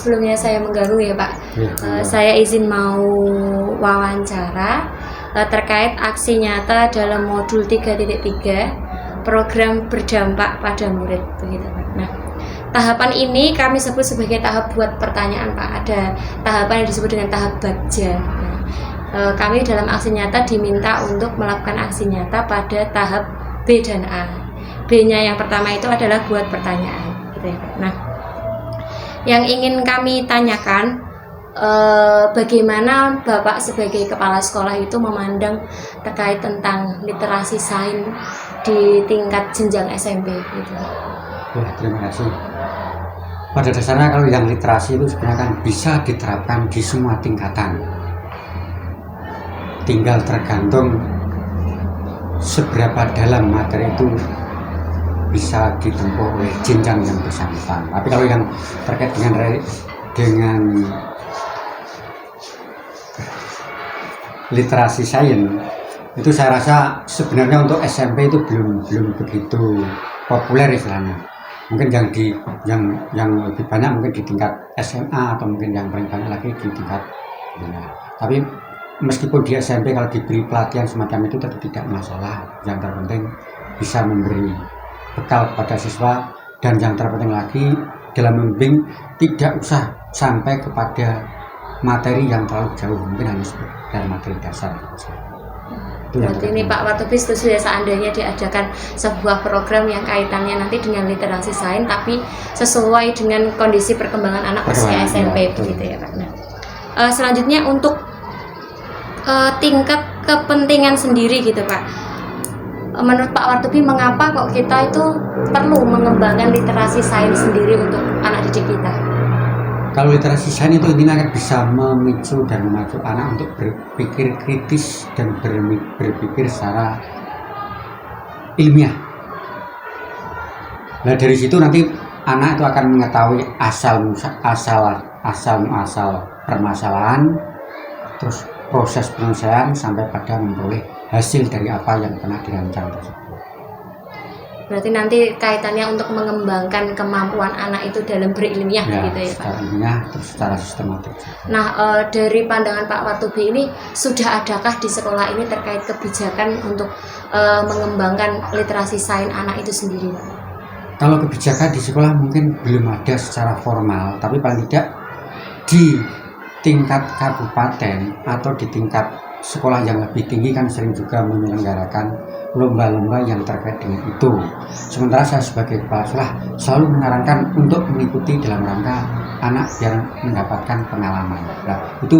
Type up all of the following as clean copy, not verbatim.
sebelumnya saya mengganggu ya Pak, saya izin mau wawancara terkait aksi nyata dalam modul 3.3 program berdampak pada murid begitu Pak. Nah, tahapan ini kami sebut sebagai tahap buat pertanyaan Pak. Ada tahapan yang disebut dengan tahap bagja. Nah, kami dalam aksi nyata diminta untuk melakukan aksi nyata pada tahap B dan A. B-nya yang pertama itu adalah buat pertanyaan gitu ya Pak. Nah, yang ingin kami tanyakan, bagaimana Bapak sebagai kepala sekolah itu memandang terkait tentang literasi sains di tingkat jenjang SMP gitu. Ya, terima kasih. Pada dasarnya kalau yang literasi itu sebenarnya kan bisa diterapkan di semua tingkatan. Tinggal tergantung seberapa dalam materi itu bisa ditempuh oleh jenjang yang bersangkutan. Tapi kalau yang terkait dengan literasi sains itu saya rasa sebenarnya untuk SMP itu belum begitu populer istilahnya. Mungkin yang lebih banyak mungkin di tingkat SMA atau mungkin yang paling banyak lagi di tingkat tapi meskipun di SMP kalau diberi pelatihan semacam itu tentu tidak masalah. Yang terpenting bisa memberi bekal kepada siswa, dan yang terpenting lagi dalam membimbing tidak usah sampai kepada materi yang terlalu jauh, mungkin hanya sekedar materi dasar. Berarti ini Pak Wartobi setuju ya seandainya diadakan sebuah program yang kaitannya nanti dengan literasi sains tapi sesuai dengan kondisi perkembangan anak usia SMP begitu ya Pak. Nah, selanjutnya untuk tingkat kepentingan sendiri gitu Pak. Menurut Pak Wartobi, mengapa kok kita itu perlu mengembangkan literasi sains sendiri untuk anak didik kita? Kalau literasi sains itu intinya akan bisa memicu dan memacu anak untuk berpikir kritis dan berpikir secara ilmiah. Nah dari situ nanti anak itu akan mengetahui asal permasalahan, terus proses penyelesaian sampai pada memperoleh hasil dari apa yang pernah dirancang tersebut. Berarti nanti kaitannya untuk mengembangkan kemampuan anak itu dalam berilmiah ya, gitu ya Pak? Secara ilmiah terus secara sistematik. Nah dari pandangan Pak Wartobi ini sudah adakah di sekolah ini terkait kebijakan untuk mengembangkan literasi sains anak itu sendiri Pak? Kalau kebijakan di sekolah mungkin belum ada secara formal, tapi paling tidak di tingkat kabupaten atau di tingkat sekolah yang lebih tinggi kan sering juga menyelenggarakan lomba-lomba yang terkait dengan itu. Sementara saya sebagai kepala sekolah selalu menyarankan untuk mengikuti dalam rangka anak biar mendapatkan pengalaman. Nah, itu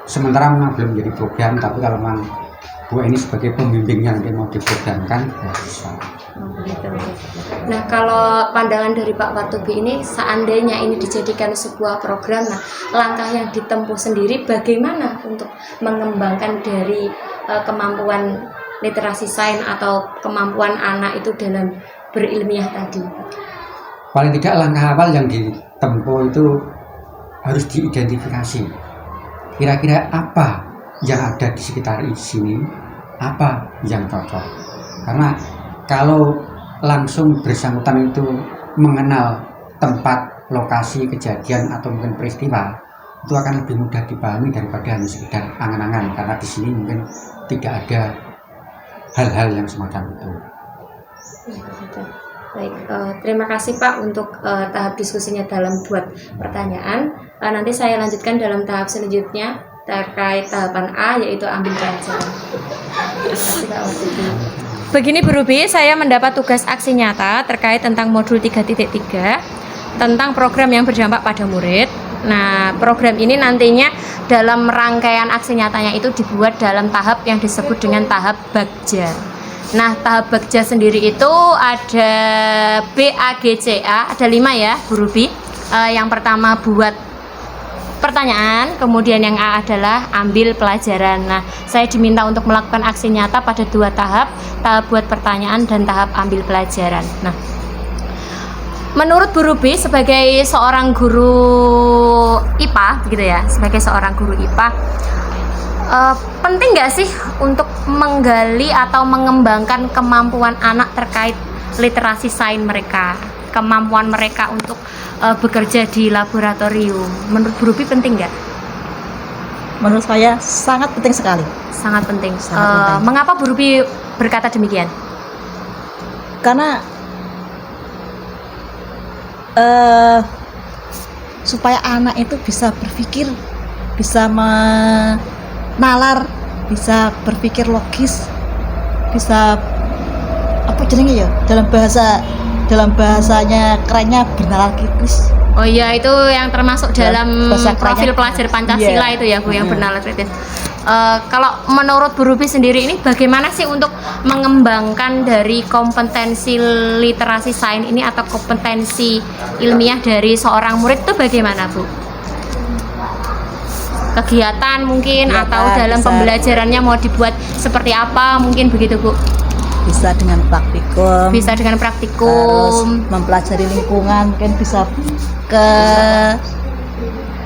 sementara memang belum menjadi program, tapi kalau memang Bu ini sebagai pembimbing yang mau diprogramkan ya bisa. Nah kalau pandangan dari Pak Wartobi ini, seandainya ini dijadikan sebuah program, nah langkah yang ditempuh sendiri bagaimana untuk mengembangkan dari kemampuan literasi sains atau kemampuan anak itu dalam berilmiah tadi? Paling tidak langkah awal yang ditempuh itu harus diidentifikasi. Kira-kira apa yang ada di sekitar sini, apa yang cocok. Karena kalau langsung bersangkutan itu mengenal tempat, lokasi, kejadian atau mungkin peristiwa, itu akan lebih mudah dipahami daripada hanya sekedar angan-angan, karena di sini mungkin tidak ada hal-hal yang semacam itu. Baik, terima kasih Pak untuk tahap diskusinya dalam buat pertanyaan. Nanti saya lanjutkan dalam tahap selanjutnya terkait tahapan A, yaitu ambil pelajaran. Terima kasih Pak Wartobi. Begini Bu Ruby, saya mendapat tugas aksi nyata terkait tentang modul 3.3 tentang program yang berdampak pada murid. Nah, program ini nantinya dalam rangkaian aksi nyatanya itu dibuat dalam tahap yang disebut dengan tahap bagja. Nah, tahap bagja sendiri itu ada B, A, G, C, A, ada 5 ya Bu Ruby. Yang pertama buat pertanyaan, kemudian yang A adalah ambil pelajaran. Nah, saya diminta untuk melakukan aksi nyata pada 2 tahap, tahap buat pertanyaan dan tahap ambil pelajaran. Nah, menurut Bu Ruby sebagai seorang guru IPA gitu ya, sebagai seorang guru IPA, penting nggak sih untuk menggali atau mengembangkan kemampuan anak terkait literasi sains mereka? kemampuan mereka untuk bekerja di laboratorium. Menurut Bu Ruby penting nggak? Menurut saya sangat penting sekali. Sangat penting. Sangat penting. Mengapa Bu Ruby berkata demikian? Karena supaya anak itu bisa berpikir, bisa menalar, bisa berpikir logis, bisa apa jadinya ya dalam bahasanya kerennya bernalar kritis. Oh iya, itu yang termasuk dalam bahasa profil kerennya. pelajar Pancasila Iya. itu ya Bu, yang Iya. bernalar kritis. Kalau menurut Bu Ruby sendiri ini bagaimana sih untuk mengembangkan dari kompetensi literasi sains ini atau kompetensi ilmiah dari seorang murid itu bagaimana Bu? Kegiatan mungkin Kegiatan, atau dalam bisa. pembelajarannya mau dibuat seperti apa mungkin begitu Bu? Bisa dengan praktikum, Bisa dengan terus praktikum. mempelajari lingkungan, mungkin bisa ke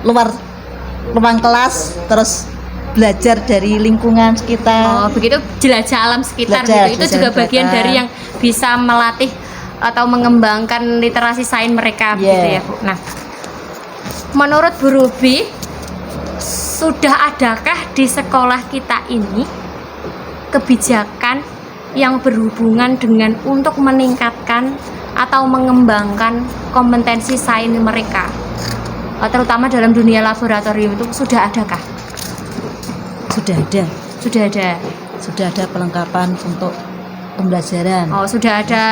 luar ruang kelas, terus belajar dari lingkungan sekitar. Oh, begitu jelajah alam sekitar Belajar, gitu. Itu jelajah juga bagian sekitar. dari yang bisa melatih atau mengembangkan literasi sains mereka Yeah. gitu ya, Bu. Nah, menurut Bu Ruby, sudah adakah di sekolah kita ini kebijakan yang berhubungan dengan untuk meningkatkan atau mengembangkan kompetensi sains mereka, terutama dalam dunia laboratorium itu sudah adakah? Sudah ada, Sudah ada. pelengkapan untuk pembelajaran. Oh, sudah ada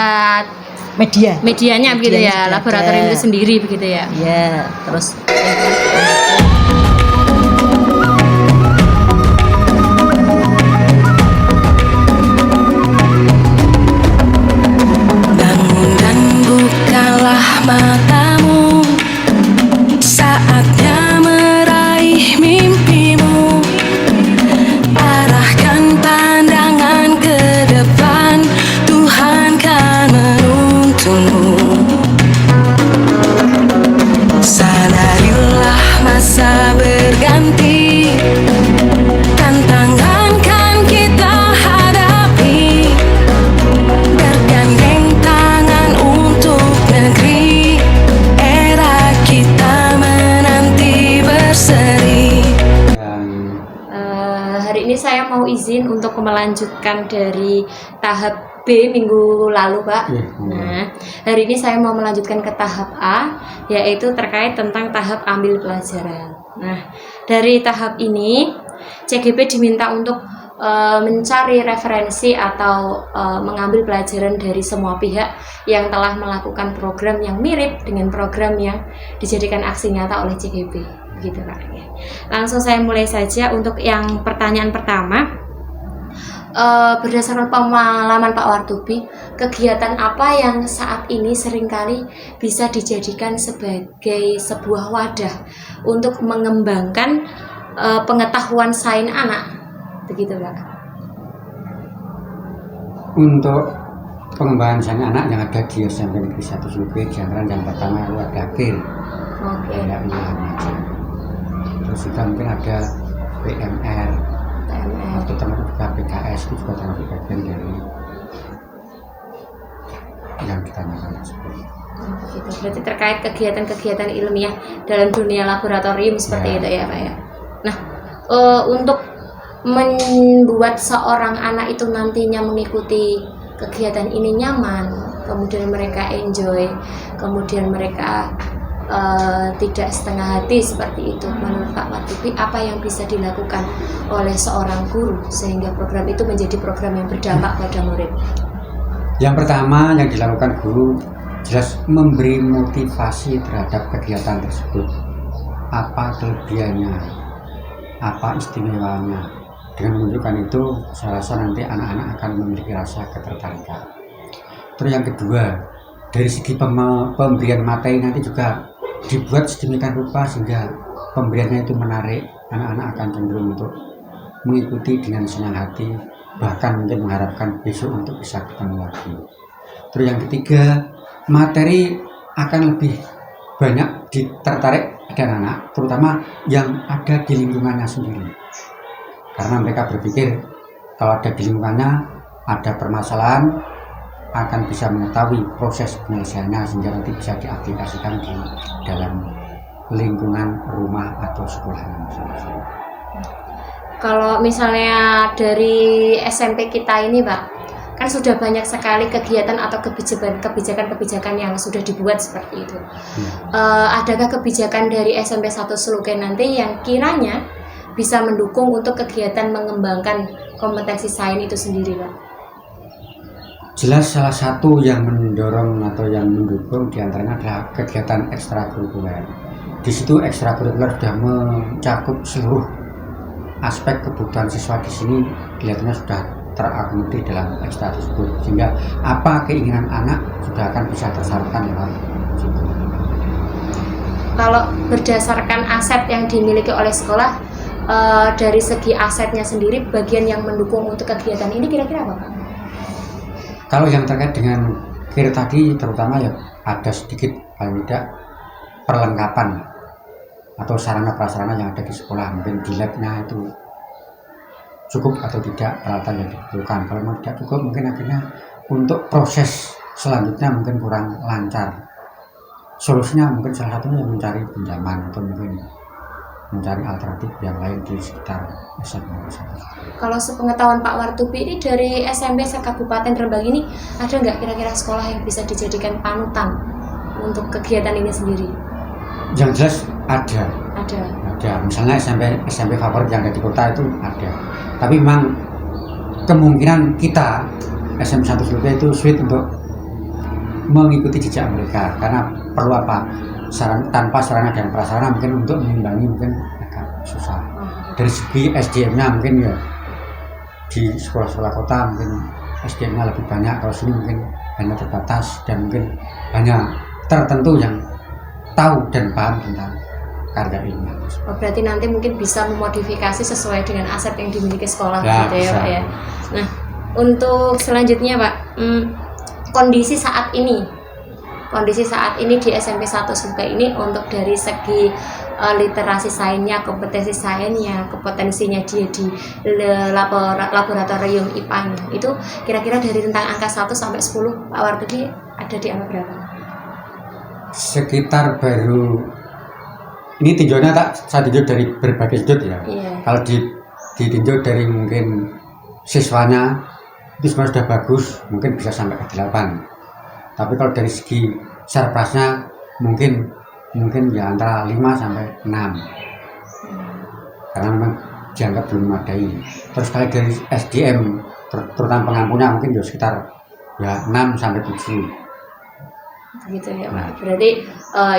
Media. medianya begitu Medianya ya, sudah laboratorium ada. itu sendiri begitu ya. Ya, terus Bangun dan bukalah matamu, saatnya meraih mimpimu. Arahkan pandangan ke depan, Tuhan kan menuntunmu. Sadarilah masa berganti, tantangan kan kita hadapi. Bergandeng tangan untuk negeri, era kita menanti berseri. Hari ini saya mau izin untuk melanjutkan dari tahap B minggu lalu, Pak. Iya. Nah, hari ini saya mau melanjutkan ke tahap A, yaitu terkait tentang tahap ambil pelajaran. Nah, dari tahap ini CGP diminta untuk mencari referensi atau mengambil pelajaran dari semua pihak yang telah melakukan program yang mirip dengan program yang dijadikan aksi nyata oleh CGP. Begitu, Pak. Langsung saya mulai saja untuk yang pertanyaan pertama. Berdasarkan pengalaman Pak Wartubi, kegiatan apa yang saat ini seringkali bisa dijadikan sebagai sebuah wadah untuk mengembangkan pengetahuan sains anak, begitu Pak? Untuk pengembangan sains anak yang ada di SMP Negeri 1 Sulupe, yang pertama itu ada GIR, Oke. kayak aja. Terus juga mungkin ada PMR, PMR. atau termasuk juga PKS, itu juga termasuk bagian dari yang ditanyakan tersebut. Gitu. Berarti terkait kegiatan-kegiatan ilmiah dalam dunia laboratorium seperti Ya. itu ya Pak ya. Nah, untuk membuat seorang anak itu nantinya mengikuti kegiatan ini nyaman, kemudian mereka enjoy, kemudian mereka tidak setengah hati seperti itu. Menurut Pak Wartubi, apa yang bisa dilakukan oleh seorang guru sehingga program itu menjadi program yang berdampak pada murid? Yang pertama yang dilakukan guru jelas memberi motivasi terhadap kegiatan tersebut. Apa kelebihannya, apa istimewanya. Dengan menunjukkan itu, saya rasa nanti anak-anak akan memiliki rasa ketertarikan. Terus yang kedua, dari segi pemberian materi nanti juga dibuat sedemikian rupa sehingga pemberiannya itu menarik. Anak-anak akan cenderung untuk mengikuti dengan senang hati, bahkan mungkin mengharapkan besok untuk bisa ketemu lagi. Terus yang ketiga, materi akan lebih banyak tertarik dengan anak, terutama yang ada di lingkungannya sendiri. Karena mereka berpikir kalau ada di lingkungannya ada permasalahan, akan bisa mengetahui proses penyelesaiannya sehingga nanti bisa diaplikasikan di dalam lingkungan rumah atau sekolah masing-masing. Kalau misalnya dari SMP kita ini Pak, kan sudah banyak sekali kegiatan atau kebijakan-kebijakan yang sudah dibuat seperti itu. Adakah kebijakan dari SMP 1 Seluken nanti yang kiranya bisa mendukung untuk kegiatan mengembangkan kompetensi sains itu sendiri Pak? Jelas salah satu yang mendorong atau yang mendukung diantaranya adalah kegiatan ekstrakurikuler. Di situ ekstrakurikuler sudah mencakup seluruh aspek kebutuhan siswa di sini, kelihatannya sudah terakomodir dalam ekstra tersebut, sehingga apa keinginan anak sudah akan bisa tersalurkan lewat situ. Kalau berdasarkan aset yang dimiliki oleh sekolah, dari segi asetnya sendiri, bagian yang mendukung untuk kegiatan ini kira-kira apa Pak? Kalau yang terkait dengan kir tadi, terutama ya ada sedikit paling tidak perlengkapan atau sarana prasarana yang ada di sekolah, mungkin di labnya itu cukup atau tidak peralatan yang dibutuhkan. Kalau memang tidak cukup, mungkin akhirnya untuk proses selanjutnya mungkin kurang lancar. Solusinya mungkin salah satunya mencari pinjaman atau mungkin mencari alternatif yang lain di sekitar SMP. Kalau sepengetahuan Pak Wartubi ini dari SMP se-Kabupaten Rembang ini ada nggak kira-kira sekolah yang bisa dijadikan panutan untuk kegiatan ini sendiri? Yang jelas ada. Misalnya SMP favorit yang ada di kota itu ada. Tapi memang kemungkinan kita SMP 1 Seluken itu sulit untuk mengikuti jejak mereka karena perlu apa? Tanpa sarana dan prasarana mungkin untuk mengimbangi mungkin agak susah. Dari segi SDM-nya mungkin ya di sekolah-sekolah kota mungkin SDM-nya lebih banyak, kalau sini mungkin hanya terbatas dan mungkin hanya tertentu yang tahu dan paham tentang karya ilmiah. Berarti nanti mungkin bisa memodifikasi sesuai dengan aset yang dimiliki sekolah gitu ya Pak ya. Nah, untuk selanjutnya Pak, kondisi saat ini di SMP 1 Seluken ini untuk dari segi literasi sainsnya, kompetensi sainsnya, kompetensinya dia di laboratorium IPA-nya itu kira-kira dari rentang angka 1 sampai 10 Pak Wartubi ada di angka berapa? Sekitar baru ini tinjauannya saya tinjau dari berbagai sudut ya. Kalau ditinjau dari mungkin siswanya itu sebenarnya sudah bagus, mungkin bisa sampai ke 8. Tapi kalau dari segi surplusnya mungkin ya antara 5 sampai 6. Karena memang dianggap belum memadai. Terus kalau dari SDM terutama pengampunnya mungkin ya sekitar ya 6 sampai 7. Gitu ya Pak. Berarti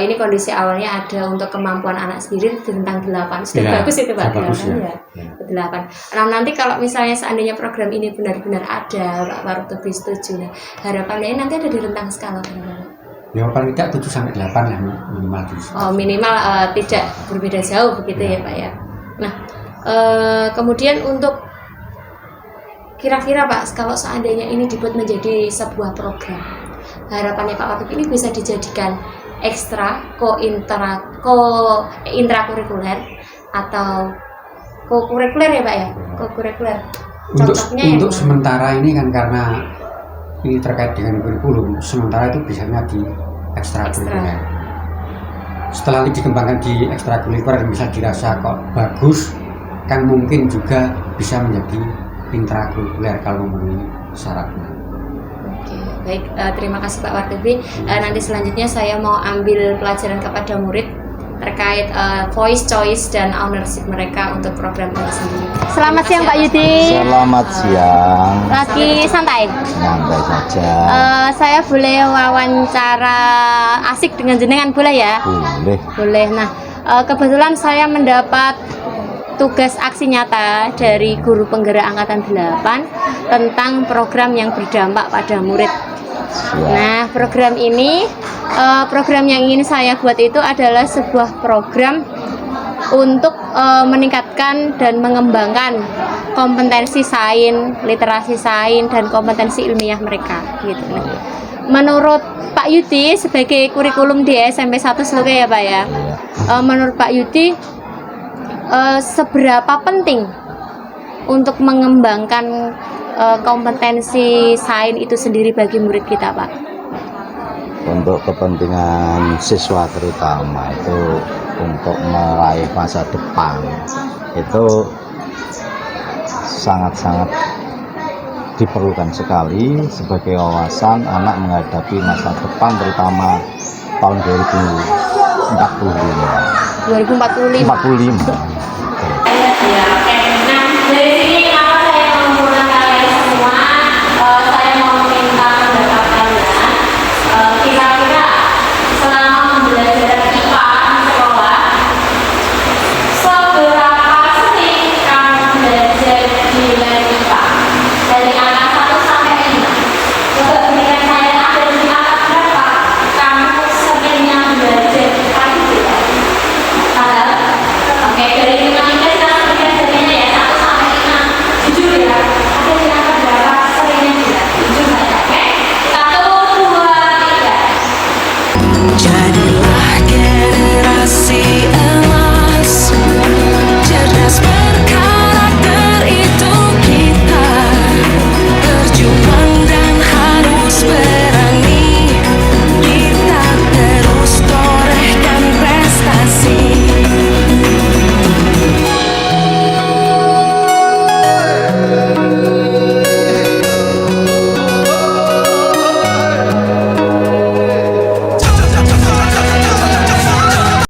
ini kondisi awalnya ada untuk kemampuan anak sendiri tentang 8. Sudah bagus itu Pak, 8. Nah, nanti kalau misalnya seandainya program ini benar-benar ada, Pak Wartubi setuju. Nah, harapannya nanti ada di rentang skala berapa? Ya paling tidak 7 sampai 8 lah minimal. Minimal tidak berbeda jauh begitu ya Pak ya. Nah, kemudian untuk kira-kira Pak, kalau seandainya ini dibuat menjadi sebuah program, harapannya Pak Wartubi ini bisa dijadikan intrakurikuler atau kokurikuler ya Pak ya? Kokurikuler. Untuk sementara ini kan karena ini terkait dengan kurikulum, sementara itu biasanya di ekstrakurikuler. Setelah ini dikembangkan di ekstrakurikuler, bisa dirasa kok bagus, kan mungkin juga bisa menjadi intrakurikuler kalau memenuhi syaratnya. Baik, terima kasih Pak Wartubi. Nanti selanjutnya saya mau ambil pelajaran kepada murid terkait voice choice dan ownership mereka untuk program ini sendiri. Selamat siang Pak Yudi. Selamat siang. Lagi santai? Santai saja. Saya boleh wawancara asik dengan jenengan boleh ya? Boleh. Boleh. Nah, kebetulan saya mendapat tugas aksi nyata dari guru penggerak angkatan 8 tentang program yang berdampak pada murid. Nah, program ini, program yang ingin saya buat itu adalah sebuah program untuk meningkatkan dan mengembangkan kompetensi sains, literasi sains, dan kompetensi ilmiah mereka. Gitu. Nah, menurut Pak Yudi sebagai kurikulum di SMP 1 Seluken ya Pak ya, menurut Pak Yudi seberapa penting untuk mengembangkan kompetensi sains itu sendiri bagi murid kita, Pak? Untuk kepentingan siswa terutama itu untuk meraih masa depan itu sangat-sangat diperlukan sekali sebagai wawasan anak menghadapi masa depan terutama tahun 2045. 2045.